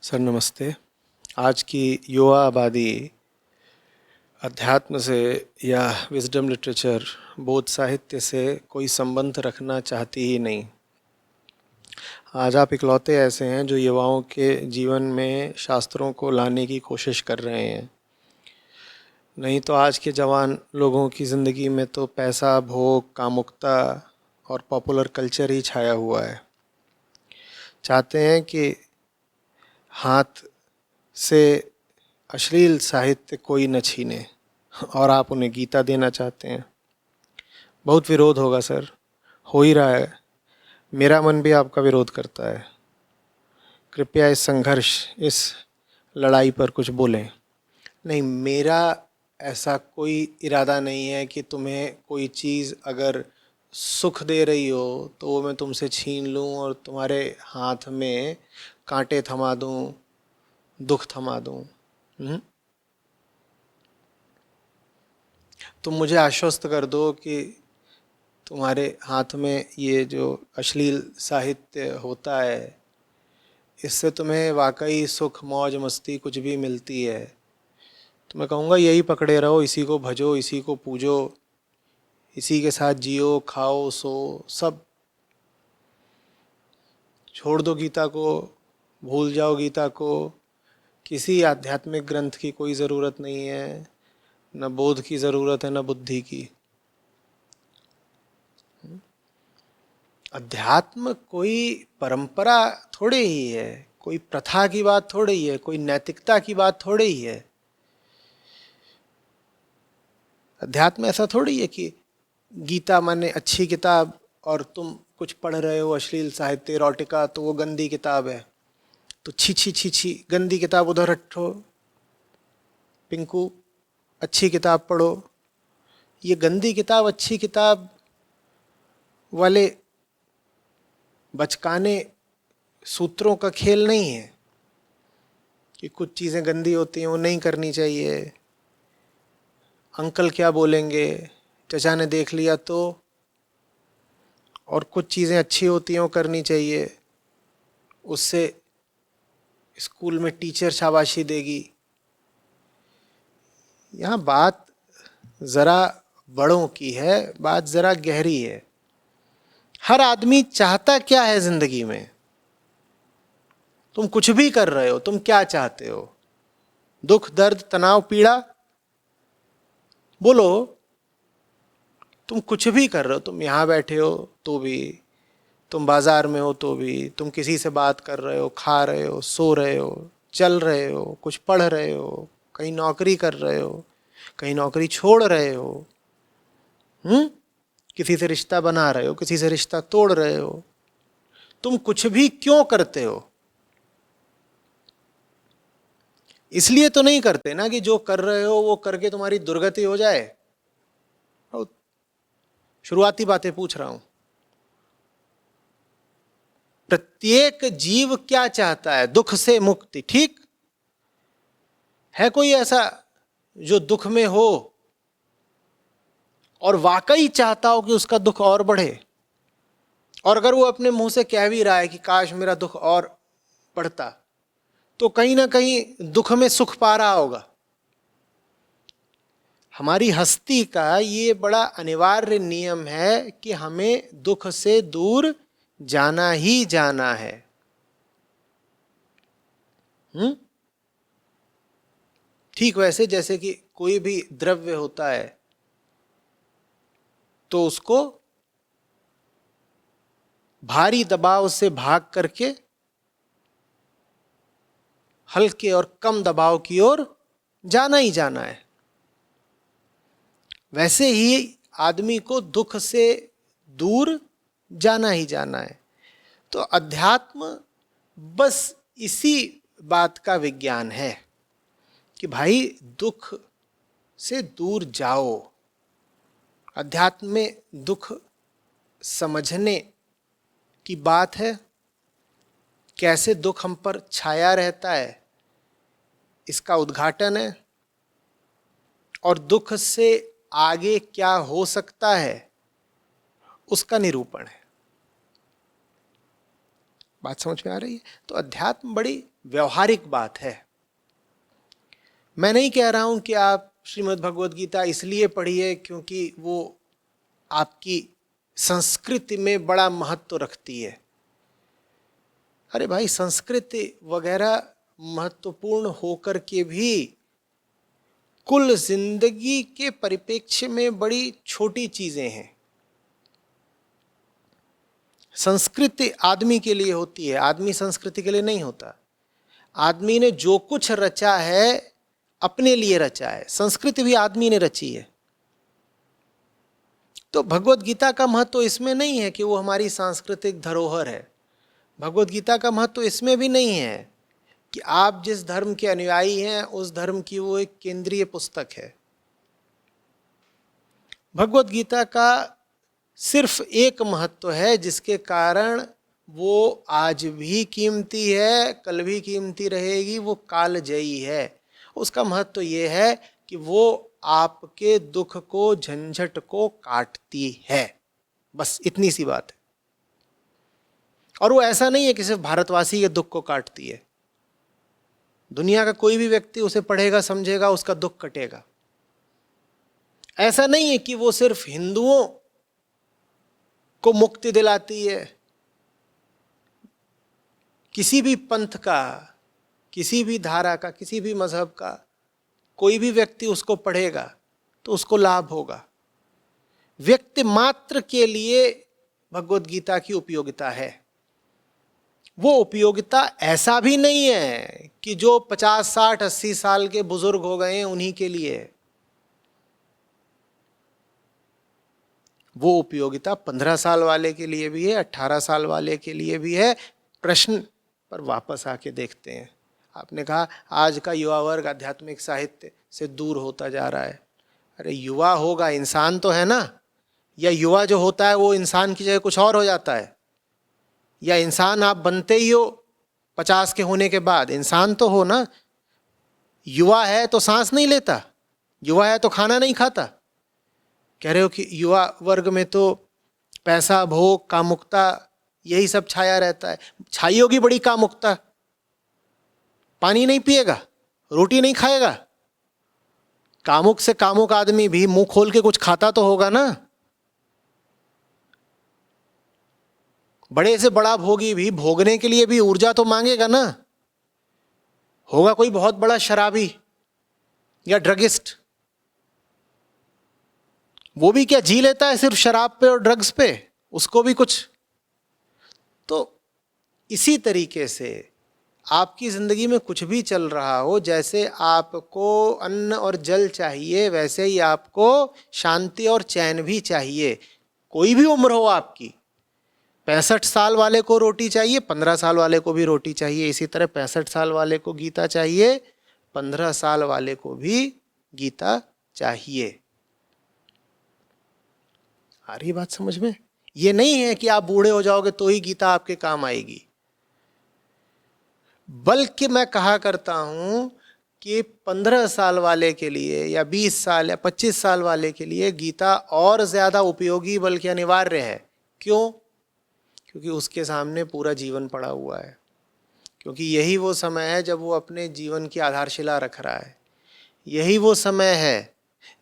Sir नमस्ते। आज की युवा आबादी अध्यात्म से या विजडम लिटरेचर, बोध साहित्य से कोई संबंध रखना चाहती ही नहीं। आज आप इकलौते ऐसे हैं जो युवाओं के जीवन में शास्त्रों को लाने की कोशिश कर रहे हैं। नहीं तो आज के जवान लोगों की ज़िंदगी में तो पैसा, भोग, कामुकता और पॉपुलर कल्चर ही छाया हुआ है। चाहते हैं कि हाथ से अश्लील साहित्य कोई न छीने, और आप उन्हें गीता देना चाहते हैं। बहुत विरोध होगा सर, हो ही रहा है। मेरा मन भी आपका विरोध करता है। कृपया इस संघर्ष, इस लड़ाई पर कुछ बोलें। नहीं, मेरा ऐसा कोई इरादा नहीं है कि तुम्हें कोई चीज़ अगर सुख दे रही हो तो वो मैं तुमसे छीन लूँ और तुम्हारे हाथ में कांटे थमा दूँ, दुख थमा दूँ। तुम मुझे आश्वस्त कर दो कि तुम्हारे हाथ में ये जो अश्लील साहित्य होता है, इससे तुम्हें वाकई सुख, मौज, मस्ती कुछ भी मिलती है तो मैं कहूँगा यही पकड़े रहो, इसी को भजो, इसी को पूजो, इसी के साथ जियो, खाओ, सो, सब छोड़ दो गीता को, भूल जाओ गीता को। किसी आध्यात्मिक ग्रंथ की कोई ज़रूरत नहीं है, न बोध की ज़रूरत है, न बुद्धि की। अध्यात्म कोई परंपरा थोड़े ही है, कोई प्रथा की बात थोड़े ही है, कोई नैतिकता की बात थोड़े ही है। अध्यात्म ऐसा थोड़ी है कि गीता माने अच्छी किताब और तुम कुछ पढ़ रहे हो अश्लील साहित्य, एरोटिका, तो वो गंदी किताब है। तो छी छी छी छी, गंदी किताब उधर रखो पिंकू, अच्छी किताब पढ़ो। ये गंदी किताब अच्छी किताब वाले बचकाने सूत्रों का खेल नहीं है कि कुछ चीज़ें गंदी होती हैं वो नहीं करनी चाहिए, अंकल क्या बोलेंगे, चचा ने देख लिया तो, और कुछ चीज़ें अच्छी होती हैं वो करनी चाहिए, उससे स्कूल में टीचर शाबाशी देगी। यहाँ बात ज़रा बड़ों की है, बात ज़रा गहरी है। हर आदमी चाहता क्या है ज़िंदगी में? तुम कुछ भी कर रहे हो, तुम क्या चाहते हो? दुख, दर्द, तनाव, पीड़ा, बोलो। तुम कुछ भी कर रहे हो, तुम यहाँ बैठे हो तो भी, तुम बाजार में हो तो भी, तुम किसी से बात कर रहे हो, खा रहे हो, सो रहे हो, चल रहे हो, कुछ पढ़ रहे हो, कहीं नौकरी कर रहे हो, कहीं नौकरी छोड़ रहे हो, किसी से रिश्ता बना रहे हो, किसी से रिश्ता तोड़ रहे हो। तुम कुछ भी क्यों करते हो? इसलिए तो नहीं करते ना कि जो कर रहे हो वो करके तुम्हारी दुर्गति हो जाए। शुरुआती बातें पूछ रहा हूं। प्रत्येक जीव क्या चाहता है? दुख से मुक्ति, ठीक है? कोई ऐसा जो दुख में हो और वाकई चाहता हो कि उसका दुख और बढ़े? और अगर वो अपने मुंह से कह भी रहा है कि काश मेरा दुख और बढ़ता, तो कहीं ना कहीं दुख में सुख पा रहा होगा। हमारी हस्ती का ये बड़ा अनिवार्य नियम है कि हमें दुख से दूर जाना ही जाना है। ठीक वैसे जैसे कि कोई भी द्रव्य होता है तो उसको भारी दबाव से भाग करके हल्के और कम दबाव की ओर जाना ही जाना है। वैसे ही आदमी को दुख से दूर जाना ही जाना है। तो अध्यात्म बस इसी बात का विज्ञान है कि भाई दुख से दूर जाओ। अध्यात्म में दुख समझने की बात है, कैसे दुख हम पर छाया रहता है इसका उद्घाटन है, और दुख से आगे क्या हो सकता है उसका निरूपण है। बात समझ में आ रही है? तो अध्यात्म बड़ी व्यवहारिक बात है। मैं नहीं कह रहा हूं कि आप श्रीमद् भगवद गीता इसलिए पढ़िए क्योंकि वो आपकी संस्कृति में बड़ा महत्व रखती है। अरे भाई, संस्कृति वगैरह महत्वपूर्ण होकर के भी कुल जिंदगी के परिप्रेक्ष्य में बड़ी छोटी चीजें हैं। संस्कृति आदमी के लिए होती है, आदमी संस्कृति के लिए नहीं होता। आदमी ने जो कुछ रचा है अपने लिए रचा है, संस्कृति भी आदमी ने रची है। तो भगवत गीता का महत्व इसमें नहीं है कि वो हमारी सांस्कृतिक धरोहर है। भगवत गीता का महत्व इसमें भी नहीं है कि आप जिस धर्म के अनुयायी हैं उस धर्म की वो एक केंद्रीय पुस्तक है। भगवत गीता का सिर्फ एक महत्व है जिसके कारण वो आज भी कीमती है, कल भी कीमती रहेगी, वो कालजयी है। उसका महत्व ये है कि वो आपके दुख को, झंझट को काटती है। बस इतनी सी बात है। और वो ऐसा नहीं है कि सिर्फ भारतवासी के दुख को काटती है। दुनिया का कोई भी व्यक्ति उसे पढ़ेगा, समझेगा, उसका दुख कटेगा। ऐसा नहीं है कि वो सिर्फ हिंदुओं को मुक्ति दिलाती है। किसी भी पंथ का, किसी भी धारा का, किसी भी मजहब का कोई भी व्यक्ति उसको पढ़ेगा तो उसको लाभ होगा। व्यक्ति मात्र के लिए भगवत गीता की उपयोगिता है। वो उपयोगिता ऐसा भी नहीं है कि जो 50, 60, 80 साल के बुजुर्ग हो गए हैं उन्हीं के लिए। वो उपयोगिता 15 साल वाले के लिए भी है, 18 साल वाले के लिए भी है। प्रश्न पर वापस आके देखते हैं। आपने कहा आज का युवा वर्ग आध्यात्मिक साहित्य से दूर होता जा रहा है। अरे युवा होगा, इंसान तो है ना? या युवा जो होता है वो इंसान की जगह कुछ और हो जाता है? या इंसान आप बनते ही हो 50 के होने के बाद? इंसान तो हो ना। युवा है तो सांस नहीं लेता, युवा है तो खाना नहीं खाता। कह रहे हो कि युवा वर्ग में तो पैसा, भोग, कामुकता यही सब छाया रहता है। छाई होगी बड़ी कामुकता। पानी नहीं पिएगा, रोटी नहीं खाएगा। कामुक से कामुक आदमी भी मुंह खोल के कुछ खाता तो होगा ना। बड़े से बड़ा भोगी भी भोगने के लिए भी ऊर्जा तो मांगेगा ना। होगा कोई बहुत बड़ा शराबी या ड्रगिस्ट, वो भी क्या जी लेता है सिर्फ शराब पे और ड्रग्स पे? उसको भी कुछ। तो इसी तरीके से आपकी जिंदगी में कुछ भी चल रहा हो, जैसे आपको अन्न और जल चाहिए वैसे ही आपको शांति और चैन भी चाहिए। कोई भी उम्र हो आपकी, 65 साल वाले को रोटी चाहिए, 15 साल वाले को भी रोटी चाहिए। इसी तरह 65 साल वाले को गीता चाहिए, 15 साल वाले को भी गीता चाहिए। आ रही बात समझ में? ये नहीं है कि आप बूढ़े हो जाओगे तो ही गीता आपके काम आएगी। बल्कि मैं कहा करता हूं कि 15 साल वाले के लिए या 20 साल या 25 साल वाले के लिए गीता और ज्यादा उपयोगी बल्कि अनिवार्य है। क्यों? क्योंकि उसके सामने पूरा जीवन पड़ा हुआ है। क्योंकि यही वो समय है जब वो अपने जीवन की आधारशिला रख रहा है। यही वो समय है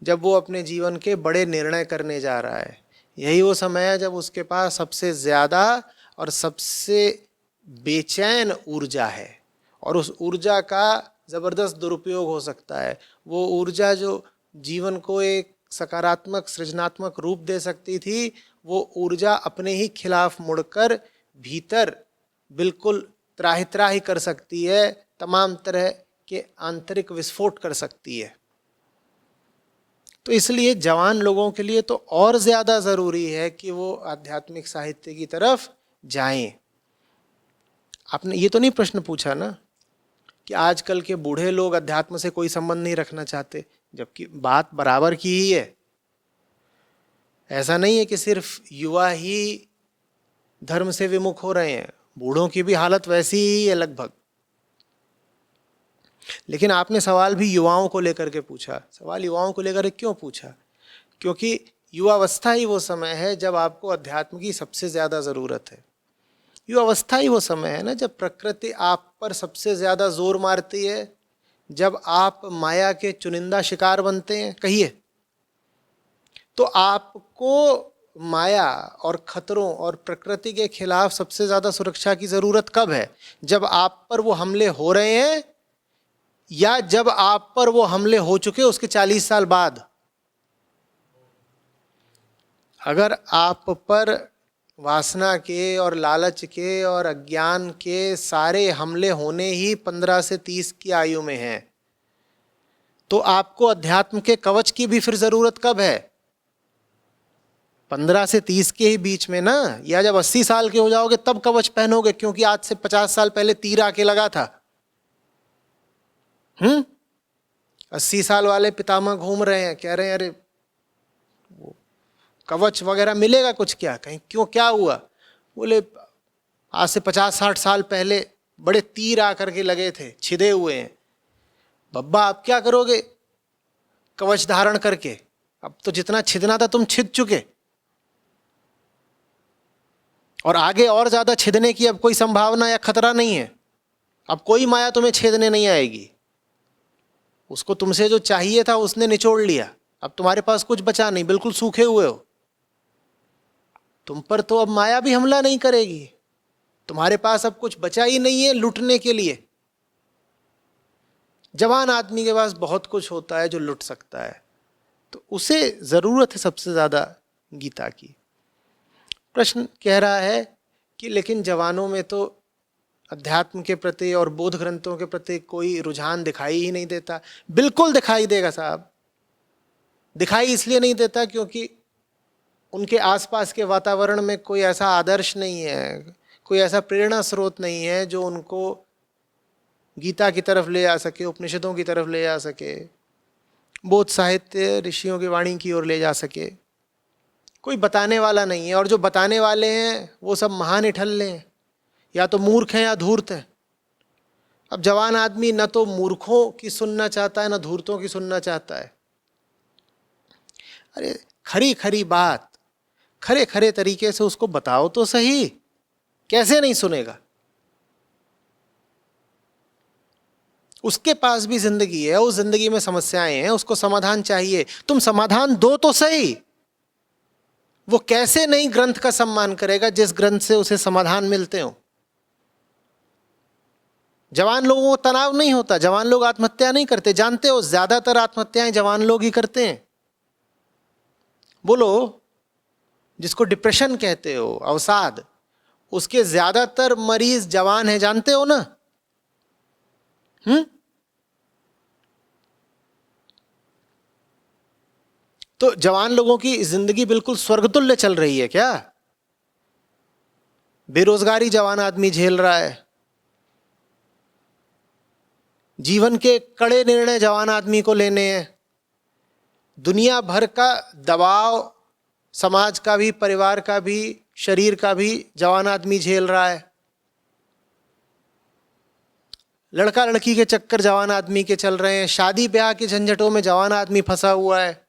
जब वो अपने जीवन के बड़े निर्णय करने जा रहा है। यही वो समय है जब उसके पास सबसे ज़्यादा और सबसे बेचैन ऊर्जा है, और उस ऊर्जा का ज़बरदस्त दुरुपयोग हो सकता है। वो ऊर्जा जो जीवन को एक सकारात्मक सृजनात्मक रूप दे सकती थी, वो ऊर्जा अपने ही खिलाफ मुड़कर भीतर बिल्कुल त्राहि त्राहि कर सकती है, तमाम तरह के आंतरिक विस्फोट कर सकती है। तो इसलिए जवान लोगों के लिए तो और ज़्यादा ज़रूरी है कि वो आध्यात्मिक साहित्य की तरफ जाएं। आपने ये तो नहीं प्रश्न पूछा ना कि आजकल के बूढ़े लोग अध्यात्म से कोई संबंध नहीं रखना चाहते, जबकि बात बराबर की ही है। ऐसा नहीं है कि सिर्फ युवा ही धर्म से विमुख हो रहे हैं, बूढ़ों की भी हालत वैसी ही है लगभग। लेकिन आपने सवाल भी युवाओं को लेकर के पूछा। सवाल युवाओं को लेकर क्यों पूछा? क्योंकि युवावस्था ही वो समय है जब आपको अध्यात्म की सबसे ज़्यादा ज़रूरत है। ये अवस्था ही वो समय है ना जब प्रकृति आप पर सबसे ज्यादा जोर मारती है, जब आप माया के चुनिंदा शिकार बनते हैं। कहिए, तो आपको माया और खतरों और प्रकृति के खिलाफ सबसे ज्यादा सुरक्षा की जरूरत कब है? जब आप पर वो हमले हो रहे हैं या जब आप पर वो हमले हो चुके उसके 40 साल बाद? अगर आप पर वासना के और लालच के और अज्ञान के सारे हमले होने ही 15 से 30 की आयु में हैं, तो आपको अध्यात्म के कवच की भी फिर जरूरत कब है? 15 से 30 के ही बीच में ना, या जब 80 साल के हो जाओगे तब कवच पहनोगे, क्योंकि आज से 50 साल पहले तीर आके लगा था। 80 साल वाले पितामह घूम रहे हैं, कह रहे हैं अरे कवच वगैरह मिलेगा कुछ क्या? कहीं क्यों, क्या हुआ? बोले आज से 50-60 साल पहले बड़े तीर आकर के लगे थे, छिदे हुए हैं। बब्बा आप क्या करोगे कवच धारण करके? अब तो जितना छिदना था तुम छिद चुके, और आगे और ज्यादा छिदने की अब कोई संभावना या खतरा नहीं है। अब कोई माया तुम्हें छेदने नहीं आएगी। उसको तुमसे जो चाहिए था उसने निचोड़ लिया, अब तुम्हारे पास कुछ बचा नहीं, बिल्कुल सूखे हुए हो। तुम पर तो अब माया भी हमला नहीं करेगी, तुम्हारे पास अब कुछ बचा ही नहीं है लूटने के लिए। जवान आदमी के पास बहुत कुछ होता है जो लूट सकता है, तो उसे जरूरत है सबसे ज्यादा गीता की। प्रश्न कह रहा है कि लेकिन जवानों में तो अध्यात्म के प्रति और बोध ग्रंथों के प्रति कोई रुझान दिखाई ही नहीं देता। बिल्कुल दिखाई देगा साहब। दिखाई इसलिए नहीं देता क्योंकि उनके आसपास के वातावरण में कोई ऐसा आदर्श नहीं है, कोई ऐसा प्रेरणा स्रोत नहीं है जो उनको गीता की तरफ ले जा सके, उपनिषदों की तरफ ले जा सके, बोध साहित्य ऋषियों की वाणी की ओर ले जा सके। कोई बताने वाला नहीं है, और जो बताने वाले हैं वो सब महान निठल्ले हैं, या तो मूर्ख हैं या धूर्त हैं। अब जवान आदमी न तो मूर्खों की सुनना चाहता है न धूर्तों की सुनना चाहता है। अरे खरी खरी बात खरे खरे तरीके से उसको बताओ तो सही, कैसे नहीं सुनेगा? उसके पास भी जिंदगी है, उस जिंदगी में समस्याएं हैं, उसको समाधान चाहिए, तुम समाधान दो तो सही। वो कैसे नहीं ग्रंथ का सम्मान करेगा जिस ग्रंथ से उसे समाधान मिलते हो? जवान लोगों को तनाव नहीं होता, जवान लोग आत्महत्या नहीं करते। जानते हो ज्यादातर आत्महत्याएं जवान लोग ही करते हैं। बोलो, जिसको डिप्रेशन कहते हो, अवसाद, उसके ज्यादातर मरीज जवान हैं, जानते हो ना? तो जवान लोगों की जिंदगी बिल्कुल स्वर्गतुल्य चल रही है क्या? बेरोजगारी जवान आदमी झेल रहा है, जीवन के कड़े निर्णय जवान आदमी को लेने हैं, दुनिया भर का दबाव समाज का भी, परिवार का भी, शरीर का भी जवान आदमी झेल रहा है। लड़का लड़की के चक्कर जवान आदमी के चल रहे हैं, शादी ब्याह के झंझटों में जवान आदमी फंसा हुआ है।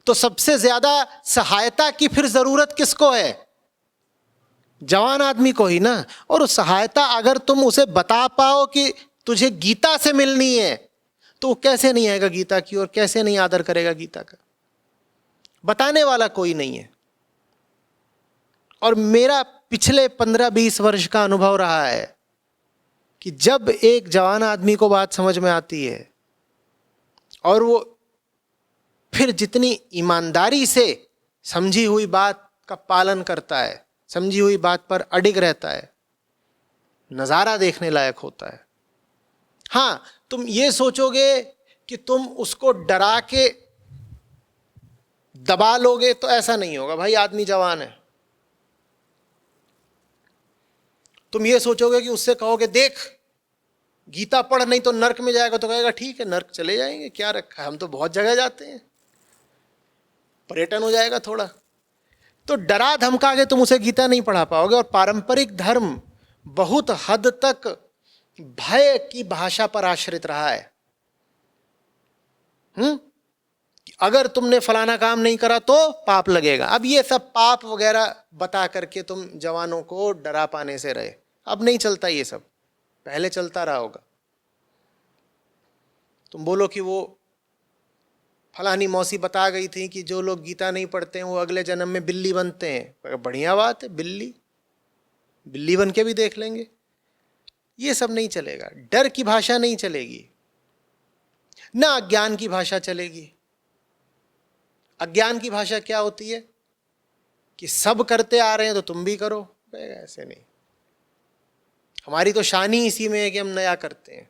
तो सबसे ज्यादा सहायता की फिर जरूरत किसको है? जवान आदमी को ही ना। और उस सहायता अगर तुम उसे बता पाओ कि तुझे गीता से मिलनी है, तो वो कैसे नहीं आएगा गीता की ओर, कैसे नहीं आदर करेगा गीता का? बताने वाला कोई नहीं है। और मेरा पिछले 15-20 वर्ष का अनुभव रहा है कि जब एक जवान आदमी को बात समझ में आती है और वो फिर जितनी ईमानदारी से समझी हुई बात का पालन करता है, समझी हुई बात पर अडिग रहता है, नजारा देखने लायक होता है। हाँ, तुम ये सोचोगे कि तुम उसको डरा के दबा लोगे तो ऐसा नहीं होगा भाई, आदमी जवान है। तुम ये सोचोगे कि उससे कहोगे देख गीता पढ़ नहीं तो नर्क में जाएगा, तो कहेगा ठीक है नर्क चले जाएंगे, क्या रखा है, हम तो बहुत जगह जाते हैं, पर्यटन हो जाएगा थोड़ा। तो डरा धमका के तुम उसे गीता नहीं पढ़ा पाओगे। और पारंपरिक धर्म बहुत हद तक भय की भाषा पर आश्रित रहा है। कि अगर तुमने फलाना काम नहीं करा तो पाप लगेगा। अब ये सब पाप वगैरह बता करके तुम जवानों को डरा पाने से रहे। अब नहीं चलता ये सब, पहले चलता रहा होगा। तुम बोलो कि वो फलानी मौसी बता गई थी कि जो लोग गीता नहीं पढ़ते हैं वो अगले जन्म में बिल्ली बनते हैं। बढ़िया बात है, बिल्ली बिल्ली बन के भी देख लेंगे। ये सब नहीं चलेगा। डर की भाषा नहीं चलेगी, ना अज्ञान की भाषा चलेगी। अज्ञान की भाषा क्या होती है कि सब करते आ रहे हैं तो तुम भी करो। ऐसे नहीं, हमारी तो शान ही इसी में है कि हम नया करते हैं।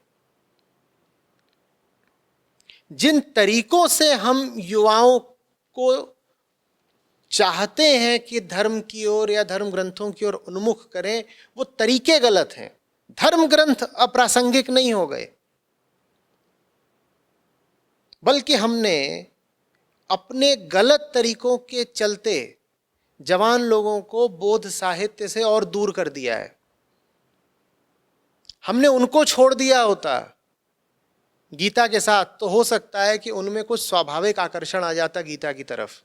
जिन तरीकों से हम युवाओं को चाहते हैं कि धर्म की ओर या धर्म ग्रंथों की ओर उन्मुख करें, वो तरीके गलत हैं। धर्म ग्रंथ अप्रासंगिक नहीं हो गए, बल्कि हमने अपने गलत तरीकों के चलते जवान लोगों को बोध साहित्य से और दूर कर दिया है। हमने उनको छोड़ दिया होता गीता के साथ, तो हो सकता है कि उनमें कुछ स्वाभाविक आकर्षण आ जाता गीता की तरफ।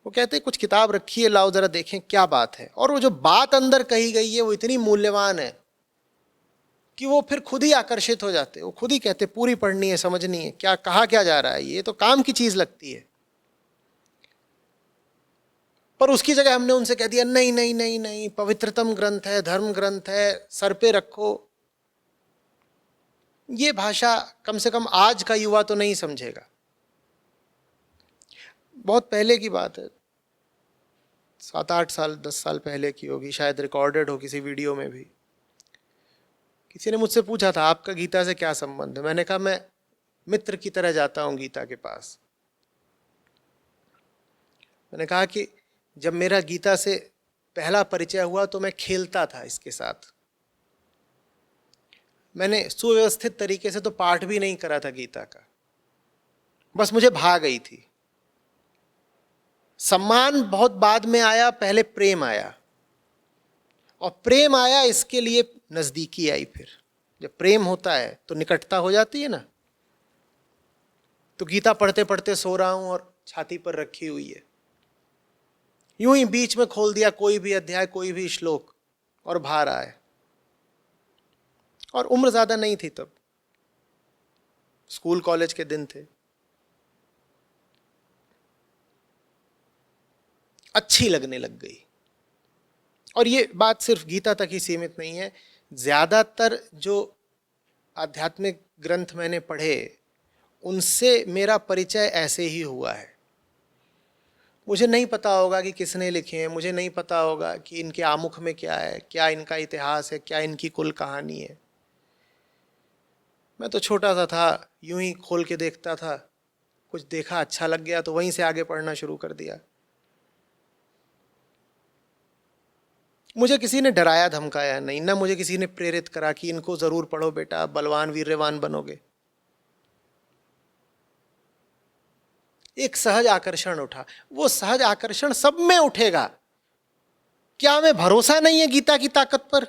वो कहते कुछ किताब रखी है, लाओ जरा देखें क्या बात है। और वो जो बात अंदर कही गई है वो इतनी मूल्यवान है कि वो फिर खुद ही आकर्षित हो जाते। वो खुद ही कहते पूरी पढ़नी है, समझनी है क्या कहा क्या जा रहा है, ये तो काम की चीज लगती है। पर उसकी जगह हमने उनसे कह दिया नहीं नहीं नहीं नहीं, पवित्रतम ग्रंथ है, धर्म ग्रंथ है, सर पे रखो। ये भाषा कम से कम आज का युवा तो नहीं समझेगा। बहुत पहले की बात है, 7-8 साल 10 साल पहले की होगी, शायद रिकॉर्डेड हो किसी वीडियो में भी। किसी ने मुझसे पूछा था आपका गीता से क्या संबंध है। मैंने कहा मैं मित्र की तरह जाता हूं गीता के पास। मैंने कहा कि जब मेरा गीता से पहला परिचय हुआ तो मैं खेलता था इसके साथ। मैंने सुव्यवस्थित तरीके से तो पाठ भी नहीं करा था गीता का, बस मुझे भा गई थी। सम्मान बहुत बाद में आया, पहले प्रेम आया, और प्रेम आया इसके लिए नजदीकी आई। फिर जब प्रेम होता है तो निकटता हो जाती है ना। तो गीता पढ़ते पढ़ते सो रहा हूं और छाती पर रखी हुई है, यूं ही बीच में खोल दिया कोई भी अध्याय, कोई भी श्लोक, और भा रहा है। और उम्र ज्यादा नहीं थी तब, स्कूल कॉलेज के दिन थे। अच्छी लगने लग गई। और ये बात सिर्फ गीता तक ही सीमित नहीं है, ज्यादातर जो आध्यात्मिक ग्रंथ मैंने पढ़े उनसे मेरा परिचय ऐसे ही हुआ है। मुझे नहीं पता होगा कि किसने लिखे हैं, मुझे नहीं पता होगा कि इनके आमुख में क्या है, क्या इनका इतिहास है, क्या इनकी कुल कहानी है। मैं तो छोटा सा था, यूं ही खोल के देखता था, कुछ देखा अच्छा लग गया तो वहीं से आगे पढ़ना शुरू कर दिया। मुझे किसी ने डराया धमकाया नहीं, ना मुझे किसी ने प्रेरित करा कि इनको जरूर पढ़ो बेटा, बलवान वीर्यवान बनोगे। एक सहज आकर्षण उठा। वो सहज आकर्षण सब में उठेगा। क्या हमें भरोसा नहीं है गीता की ताकत पर?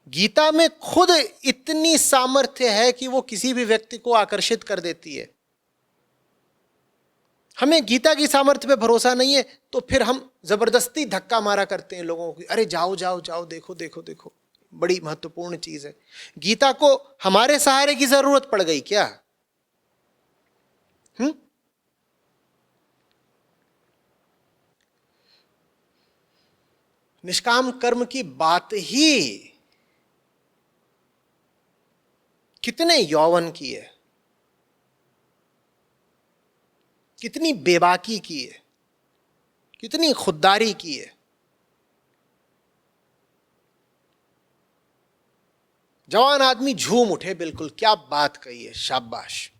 गीता में खुद इतनी सामर्थ्य है कि वो किसी भी व्यक्ति को आकर्षित कर देती है। हमें गीता की सामर्थ्य पे भरोसा नहीं है तो फिर हम जबरदस्ती धक्का मारा करते हैं लोगों को, अरे जाओ जाओ जाओ, देखो देखो देखो। बड़ी महत्वपूर्ण चीज है। गीता को हमारे सहारे की जरूरत पड़ गई क्या? निष्काम कर्म की बात ही कितने यौवन की है, कितनी बेबाकी की है, कितनी खुददारी की है। जवान आदमी झूम उठे, बिल्कुल क्या बात कही है, शाबाश।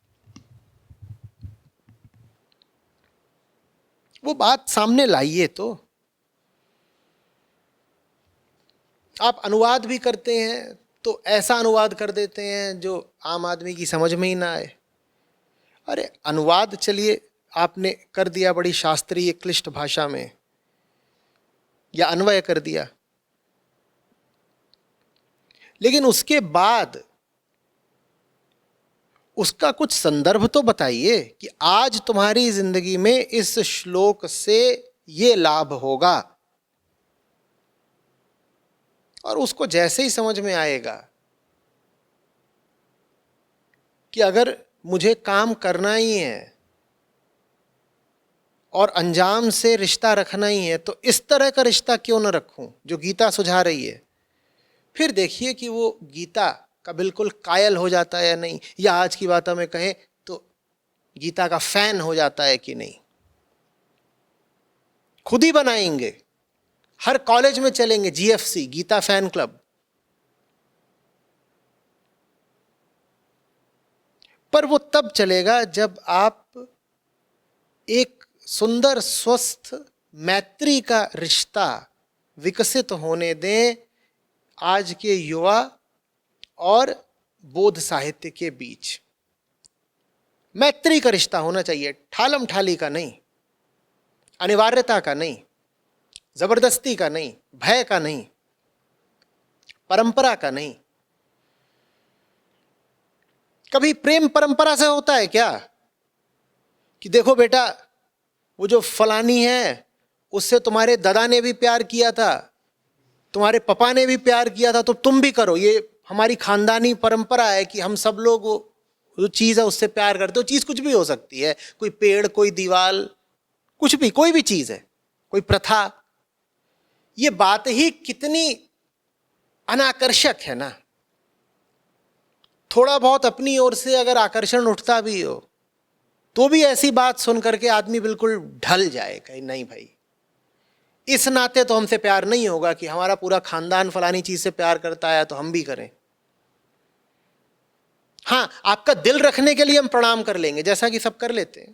वो बात सामने लाइए। तो आप अनुवाद भी करते हैं तो ऐसा अनुवाद कर देते हैं जो आम आदमी की समझ में ही ना आए। अरे अनुवाद चलिए आपने कर दिया बड़ी शास्त्रीय क्लिष्ट भाषा में, या अन्वय कर दिया, लेकिन उसके बाद उसका कुछ संदर्भ तो बताइए कि आज तुम्हारी जिंदगी में इस श्लोक से ये लाभ होगा। और उसको जैसे ही समझ में आएगा कि अगर मुझे काम करना ही है और अंजाम से रिश्ता रखना ही है, तो इस तरह का रिश्ता क्यों न रखूं जो गीता सुझा रही है। फिर देखिए कि वो गीता का बिल्कुल कायल हो जाता है या नहीं, या आज की बातों में कहें तो गीता का फैन हो जाता है कि नहीं। खुद ही बनाएंगे, हर कॉलेज में चलेंगे जीएफसी, गीता फैन क्लब। पर वो तब चलेगा जब आप एक सुंदर स्वस्थ मैत्री का रिश्ता विकसित होने दें आज के युवा और बौद्ध साहित्य के बीच। मैत्री का रिश्ता होना चाहिए, ठालम ठाली का नहीं, अनिवार्यता का नहीं, जबरदस्ती का नहीं, भय का नहीं, परंपरा का नहीं। कभी प्रेम परंपरा से होता है क्या कि देखो बेटा वो जो फलानी है उससे तुम्हारे दादा ने भी प्यार किया था, तुम्हारे पापा ने भी प्यार किया था, तो तुम भी करो। ये हमारी खानदानी परंपरा है कि हम सब लोग वो जो चीज़ है उससे प्यार करते हो। चीज़ कुछ भी हो सकती है, कोई पेड़, कोई दीवार, कुछ भी, कोई भी चीज़ है, कोई प्रथा। ये बात ही कितनी अनाकर्षक है ना। थोड़ा बहुत अपनी ओर से अगर आकर्षण उठता भी हो तो भी ऐसी बात सुन करके आदमी बिल्कुल ढल जाए, कहीं नहीं भाई इस नाते तो हमसे प्यार नहीं होगा कि हमारा पूरा खानदान फलानी चीज से प्यार करता है तो हम भी करें। हाँ, आपका दिल रखने के लिए हम प्रणाम कर लेंगे, जैसा कि सब कर लेते हैं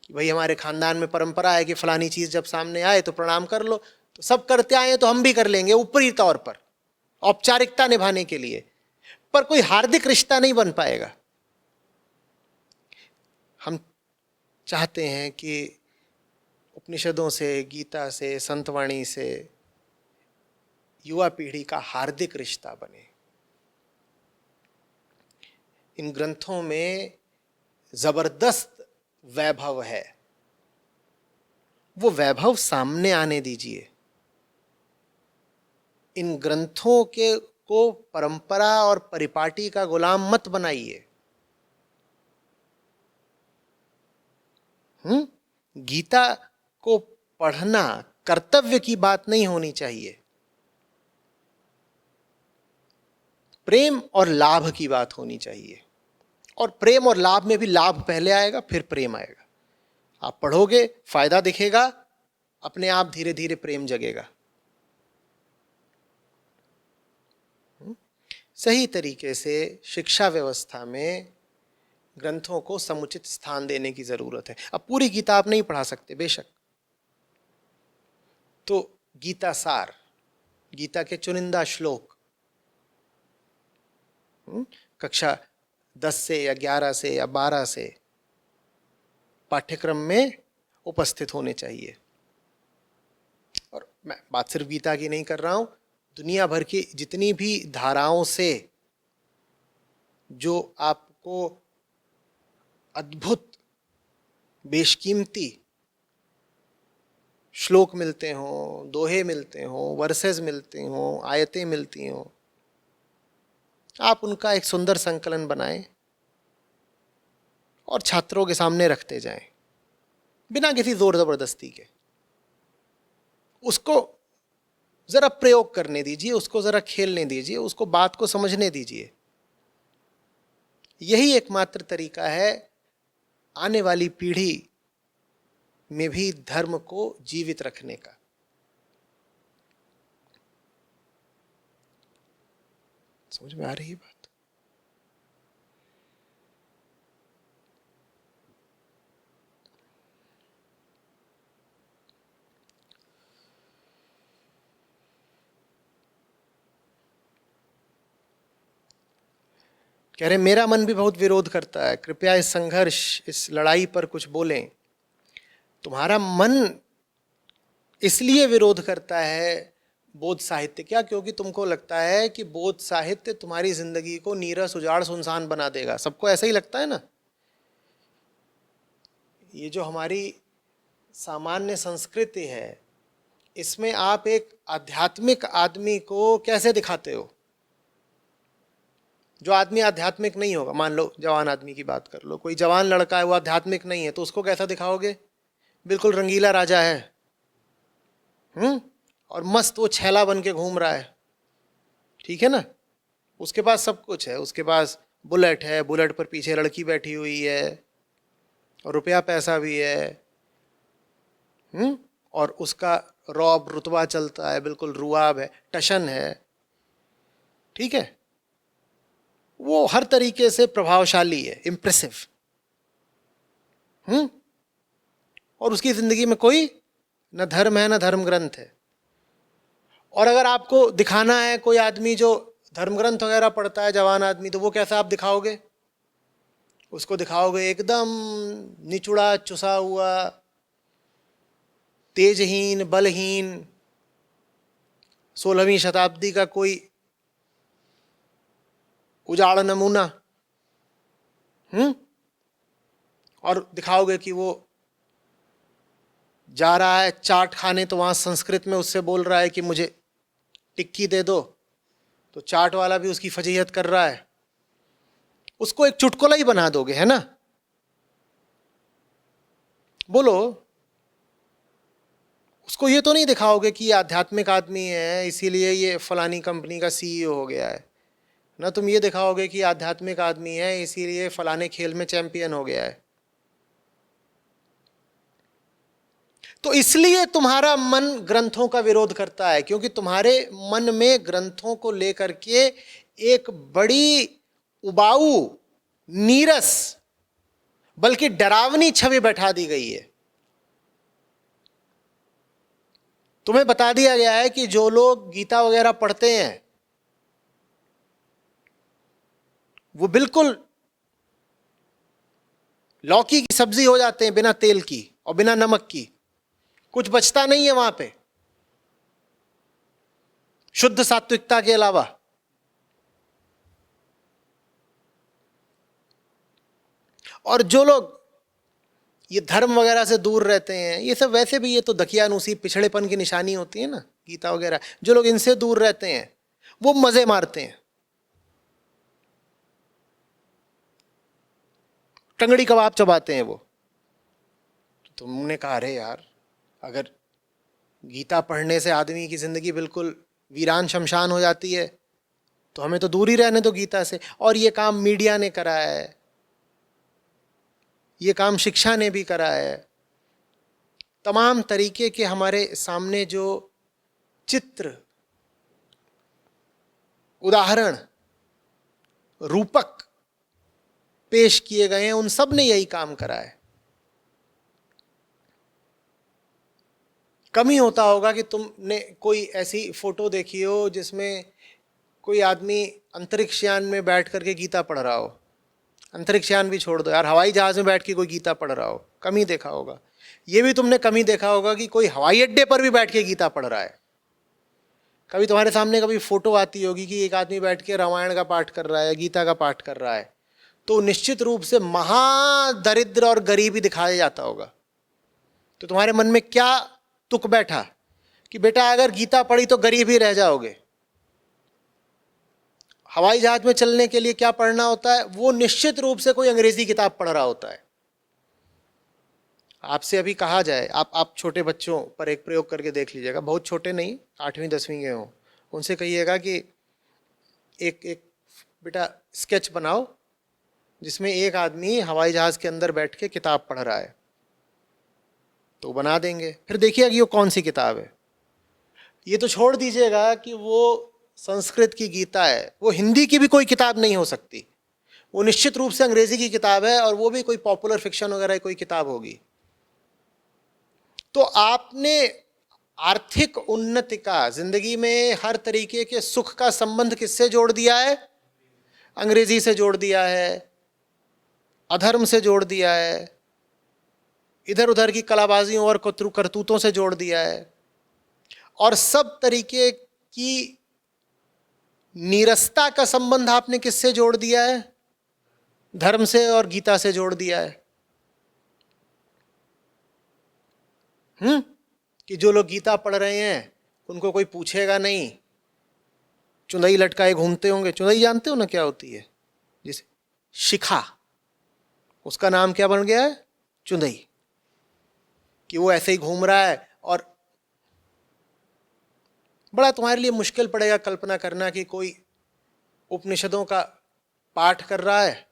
कि भाई हमारे खानदान में परंपरा है कि फलानी चीज जब सामने आए तो प्रणाम कर लो, तो सब करते आए तो हम भी कर लेंगे ऊपरी तौर पर, औपचारिकता निभाने के लिए। पर कोई हार्दिक रिश्ता नहीं बन पाएगा। हम चाहते हैं कि उपनिषदों से, गीता से, संतवाणी से युवा पीढ़ी का हार्दिक रिश्ता बने। इन ग्रंथों में जबरदस्त वैभव है, वो वैभव सामने आने दीजिए। इन ग्रंथों के को परंपरा और परिपाटी का गुलाम मत बनाइए। गीता को पढ़ना कर्तव्य की बात नहीं होनी चाहिए, प्रेम और लाभ की बात होनी चाहिए। और प्रेम और लाभ में भी लाभ पहले आएगा फिर प्रेम आएगा। आप पढ़ोगे, फायदा दिखेगा, अपने आप धीरे धीरे प्रेम जगेगा। सही तरीके से शिक्षा व्यवस्था में ग्रंथों को समुचित स्थान देने की जरूरत है। अब पूरी गीता आप नहीं पढ़ा सकते बेशक, तो गीता सार, गीता के चुनिंदा श्लोक कक्षा 10 से या 11 से या 12 से पाठ्यक्रम में उपस्थित होने चाहिए। और मैं बात सिर्फ गीता की नहीं कर रहा हूं, दुनिया भर की जितनी भी धाराओं से जो आपको अद्भुत बेशकीमती श्लोक मिलते हों, दोहे मिलते हों, वर्सेस मिलते हों, आयतें मिलती हों, आप उनका एक सुंदर संकलन बनाएं और छात्रों के सामने रखते जाएं बिना किसी जोर जबरदस्ती के। उसको जरा प्रयोग करने दीजिए, उसको जरा खेलने दीजिए, उसको बात को समझने दीजिए। यही एकमात्र तरीका है आने वाली पीढ़ी में भी धर्म को जीवित रखने का। समझ में आ रही है बात? कह रहे मेरा मन भी बहुत विरोध करता है, कृपया इस संघर्ष, इस लड़ाई पर कुछ बोलें। तुम्हारा मन इसलिए विरोध करता है बोध साहित्य। क्या? क्योंकि तुमको लगता है कि बोध साहित्य तुम्हारी जिंदगी को नीरस उजाड़ सुनसान बना देगा। सबको ऐसा ही लगता है ना। ये जो हमारी सामान्य संस्कृति है, इसमें आप एक आध्यात्मिक आदमी को कैसे दिखाते हो? जो आदमी आध्यात्मिक नहीं होगा, मान लो जवान आदमी की बात कर लो, कोई जवान लड़का है वो आध्यात्मिक नहीं है, तो उसको कैसा दिखाओगे? बिल्कुल रंगीला राजा है, और मस्त वो छैला बन के घूम रहा है, ठीक है ना। उसके पास सब कुछ है, उसके पास बुलेट है, बुलेट पर पीछे लड़की बैठी हुई है, और रुपया पैसा भी है, और उसका रौब रुतबा चलता है, बिल्कुल रुआब है, टशन है, ठीक है। वो हर तरीके से प्रभावशाली है, इम्प्रेसिव, और उसकी जिंदगी में कोई न धर्म है न धर्म ग्रंथ है। और अगर आपको दिखाना है कोई आदमी जो धर्म ग्रंथ वगैरह पढ़ता है, जवान आदमी, तो वो कैसा आप दिखाओगे? उसको दिखाओगे एकदम निचुड़ा चुसा हुआ, तेजहीन, बलहीन, 16वीं शताब्दी का कोई उजाड़ नमूना, और दिखाओगे कि वो जा रहा है चाट खाने, तो वहां संस्कृत में उससे बोल रहा है कि मुझे टिक्की दे दो, तो चाट वाला भी उसकी फजीहत कर रहा है। उसको एक चुटकुला ही बना दोगे, है ना? बोलो। उसको ये तो नहीं दिखाओगे कि ये आध्यात्मिक आदमी है इसीलिए ये फलानी कंपनी का सीईओ हो गया है ना। तुम ये दिखाओगे कि आध्यात्मिक आदमी है इसीलिए फलाने खेल में चैंपियन हो गया है। तो इसलिए तुम्हारा मन ग्रंथों का विरोध करता है, क्योंकि तुम्हारे मन में ग्रंथों को लेकर के एक बड़ी उबाऊ, नीरस, बल्कि डरावनी छवि बैठा दी गई है। तुम्हें बता दिया गया है कि जो लोग गीता वगैरह पढ़ते हैं वो बिल्कुल लौकी की सब्जी हो जाते हैं, बिना तेल की और बिना नमक की। कुछ बचता नहीं है वहां पे शुद्ध सात्विकता के अलावा। और जो लोग ये धर्म वगैरह से दूर रहते हैं, ये सब वैसे भी ये तो दकियानूसी पिछड़ेपन की निशानी होती है ना, गीता वगैरह। जो लोग इनसे दूर रहते हैं वो मजे मारते हैं, टंगड़ी कबाब चबाते हैं वो। तुमने कहा अरे यार, अगर गीता पढ़ने से आदमी की जिंदगी बिल्कुल वीरान शमशान हो जाती है तो हमें तो दूर ही रहने दो गीता से। और ये काम मीडिया ने करा है, ये काम शिक्षा ने भी करा है। तमाम तरीके के हमारे सामने जो चित्र, उदाहरण, रूपक पेश किए गए हैं, उन सब ने यही काम करा है। कम ही होता होगा कि तुमने कोई ऐसी फोटो देखी हो जिसमें कोई आदमी अंतरिक्ष यान में बैठ करके गीता पढ़ रहा हो। अंतरिक्ष यान भी छोड़ दो यार, हवाई जहाज में बैठ के कोई गीता पढ़ रहा हो, कम ही देखा होगा। ये भी तुमने कम ही देखा होगा कि कोई हवाई अड्डे पर भी बैठ के गीता पढ़ रहा है। कभी तुम्हारे सामने कभी फोटो आती होगी कि एक आदमी बैठ के रामायण का पाठ कर रहा है, गीता का पाठ कर रहा है, तो निश्चित रूप से महादरिद्र और गरीबी दिखाया जाता होगा। तो तुम्हारे मन में क्या तुक बैठा कि बेटा अगर गीता पढ़ी तो गरीब ही रह जाओगे। हवाई जहाज में चलने के लिए क्या पढ़ना होता है? वो निश्चित रूप से कोई अंग्रेजी किताब पढ़ रहा होता है। आपसे अभी कहा जाए, आप छोटे बच्चों पर एक प्रयोग करके देख लीजिएगा, बहुत छोटे नहीं, 8वीं 10वीं के हों, उनसे कहिएगा कि एक एक बेटा स्केच बनाओ जिसमें एक आदमी हवाई जहाज के अंदर बैठ के किताब पढ़ रहा है, तो बना देंगे। फिर देखिएगा कि वो कौन सी किताब है। ये तो छोड़ दीजिएगा कि वो संस्कृत की गीता है, वो हिंदी की भी कोई किताब नहीं हो सकती, वो निश्चित रूप से अंग्रेजी की किताब है, और वो भी कोई पॉपुलर फिक्शन वगैरह कोई किताब होगी। तो आपने आर्थिक उन्नति का, जिंदगी में हर तरीके के सुख का संबंध किससे जोड़ दिया है? अंग्रेजी से जोड़ दिया है, अधर्म से जोड़ दिया है, इधर उधर की कलाबाजियों और करतूतों से जोड़ दिया है। और सब तरीके की नीरसता का संबंध आपने किससे जोड़ दिया है? धर्म से और गीता से जोड़ दिया है। कि जो लोग गीता पढ़ रहे हैं उनको कोई पूछेगा नहीं, चुंदई लटकाए घूमते होंगे। चुंदई जानते हो ना क्या होती है? जिसे शिखा, उसका नाम क्या बन गया है? चुंदई। कि वो ऐसे ही घूम रहा है। और बड़ा तुम्हारे लिए मुश्किल पड़ेगा कल्पना करना कि कोई उपनिषदों का पाठ कर रहा है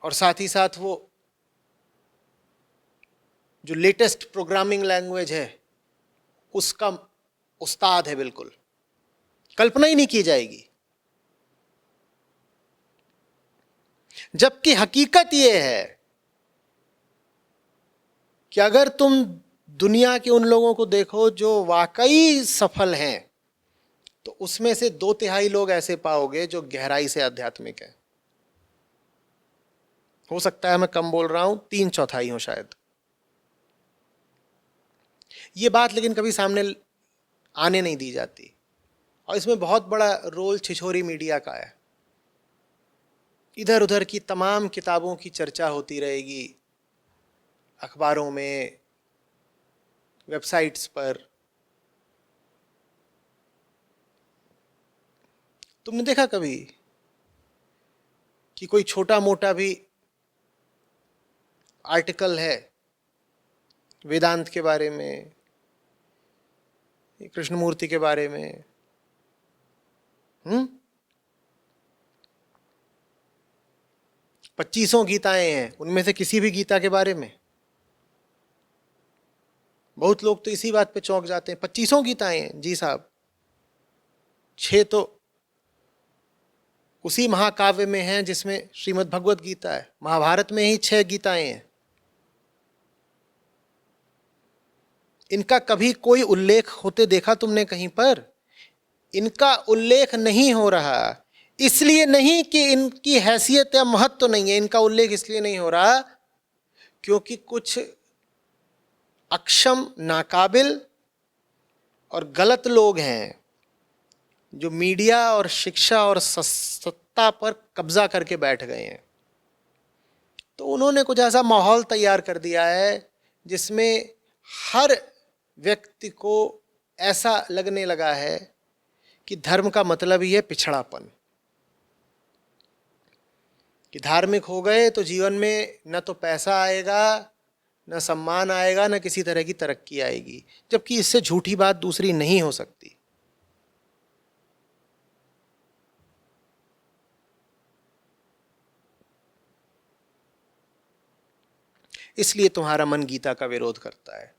और साथ ही साथ वो जो लेटेस्ट प्रोग्रामिंग लैंग्वेज है उसका उस्ताद है। बिल्कुल कल्पना ही नहीं की जाएगी। जबकि हकीकत यह है कि अगर तुम दुनिया के उन लोगों को देखो जो वाकई सफल हैं, तो उसमें से 2/3 लोग ऐसे पाओगे जो गहराई से आध्यात्मिक हैं। हो सकता है मैं कम बोल रहा हूं, 3/4 हो शायद। ये बात लेकिन कभी सामने आने नहीं दी जाती, और इसमें बहुत बड़ा रोल छिछोरी मीडिया का है। इधर उधर की तमाम किताबों की चर्चा होती रहेगी, अखबारों में, वेबसाइट्स पर। तुमने देखा कभी कि कोई छोटा मोटा भी आर्टिकल है वेदांत के बारे में, कृष्णमूर्ति के बारे में? 25 गीताएं हैं, उनमें से किसी भी गीता के बारे में? बहुत लोग तो इसी बात पे चौंक जाते हैं, 25 गीताएं हैं जी साहब। 6 तो उसी महाकाव्य में हैं जिसमें श्रीमद् भगवत गीता है। महाभारत में ही 6 गीताएं हैं। इनका कभी कोई उल्लेख होते देखा तुमने कहीं पर? इनका उल्लेख नहीं हो रहा, इसलिए नहीं कि इनकी हैसियत या महत्व तो नहीं है, इनका उल्लेख इसलिए नहीं हो रहा क्योंकि कुछ अक्षम, नाकाबिल और गलत लोग हैं जो मीडिया और शिक्षा और सत्ता पर कब्जा करके बैठ गए हैं। तो उन्होंने कुछ ऐसा माहौल तैयार कर दिया है जिसमें हर व्यक्ति को ऐसा लगने लगा है कि धर्म का मतलब ही है पिछड़ापन। कि धार्मिक हो गए तो जीवन में न तो पैसा आएगा, न सम्मान आएगा, न किसी तरह की तरक्की आएगी, जबकि इससे झूठी बात दूसरी नहीं हो सकती। इसलिए तुम्हारा मन गीता का विरोध करता है।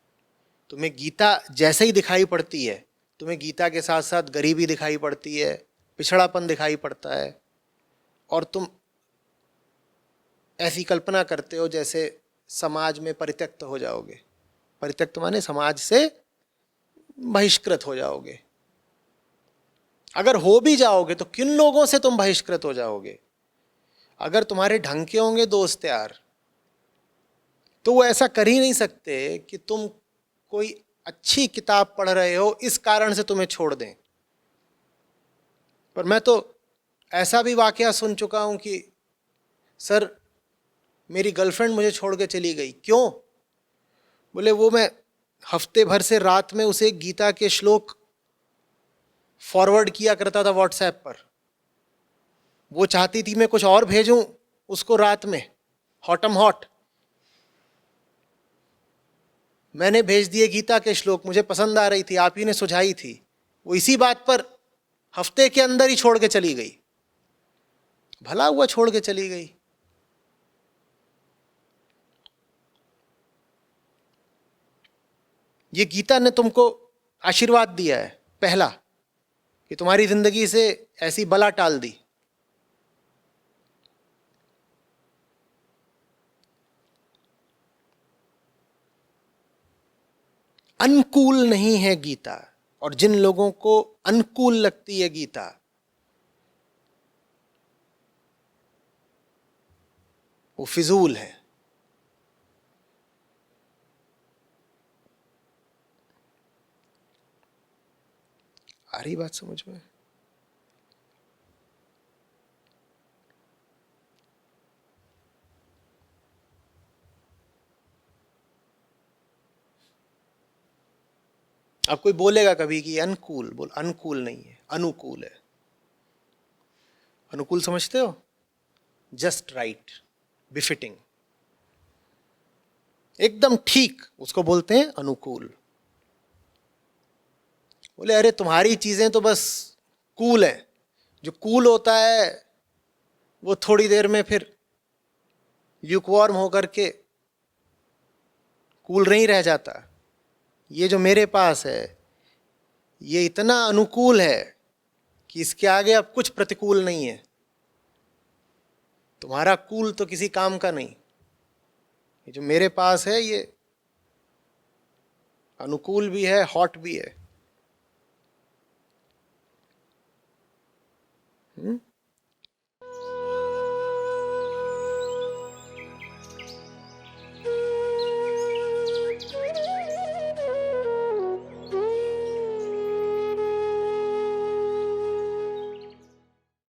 तुम्हें गीता जैसे ही दिखाई पड़ती है, तुम्हें गीता के साथ साथ गरीबी दिखाई पड़ती है, पिछड़ापन दिखाई पड़ता है, और तुम ऐसी कल्पना करते हो जैसे समाज में परित्यक्त हो जाओगे। परित्यक्त माने समाज से बहिष्कृत हो जाओगे। अगर हो भी जाओगे तो किन लोगों से तुम बहिष्कृत हो जाओगे? अगर तुम्हारे ढंग के होंगे दोस्त यार, तो वो ऐसा कर ही नहीं सकते कि तुम कोई अच्छी किताब पढ़ रहे हो इस कारण से तुम्हें छोड़ दें। पर मैं तो ऐसा भी वाकया सुन चुका हूं कि सर मेरी गर्लफ्रेंड मुझे छोड़ के चली गई। क्यों? बोले वो मैं हफ्ते भर से रात में उसे गीता के श्लोक फॉरवर्ड किया करता था व्हाट्सएप पर। वो चाहती थी मैं कुछ और भेजूं उसको रात में, हॉटम हॉट। मैंने भेज दिए गीता के श्लोक, मुझे पसंद आ रही थी, आप ही ने सुझाई थी। वो इसी बात पर हफ्ते के अंदर ही छोड़ के चली गई। भला हुआ छोड़ के चली गई। ये गीता ने तुमको आशीर्वाद दिया है पहला, कि तुम्हारी जिंदगी से ऐसी बला टाल दी। अनुकूल नहीं है गीता, और जिन लोगों को अनुकूल लगती है गीता, वो फिजूल है। आ रही बात समझ में? अब कोई बोलेगा कभी कि अनुकूल, बोल अनुकूल नहीं है, अनुकूल है। अनुकूल समझते हो? जस्ट राइट, बिफिटिंग, एकदम ठीक, उसको बोलते हैं अनुकूल। बोले अरे तुम्हारी चीजें तो बस कूल है। जो कूल होता है वो थोड़ी देर में फिर ल्यूकवार्म होकर के कूल नहीं रह जाता। ये जो मेरे पास है ये इतना अनुकूल है कि इसके आगे अब कुछ प्रतिकूल नहीं है। तुम्हारा कूल तो किसी काम का नहीं। ये जो मेरे पास है ये अनुकूल भी है, हॉट भी है।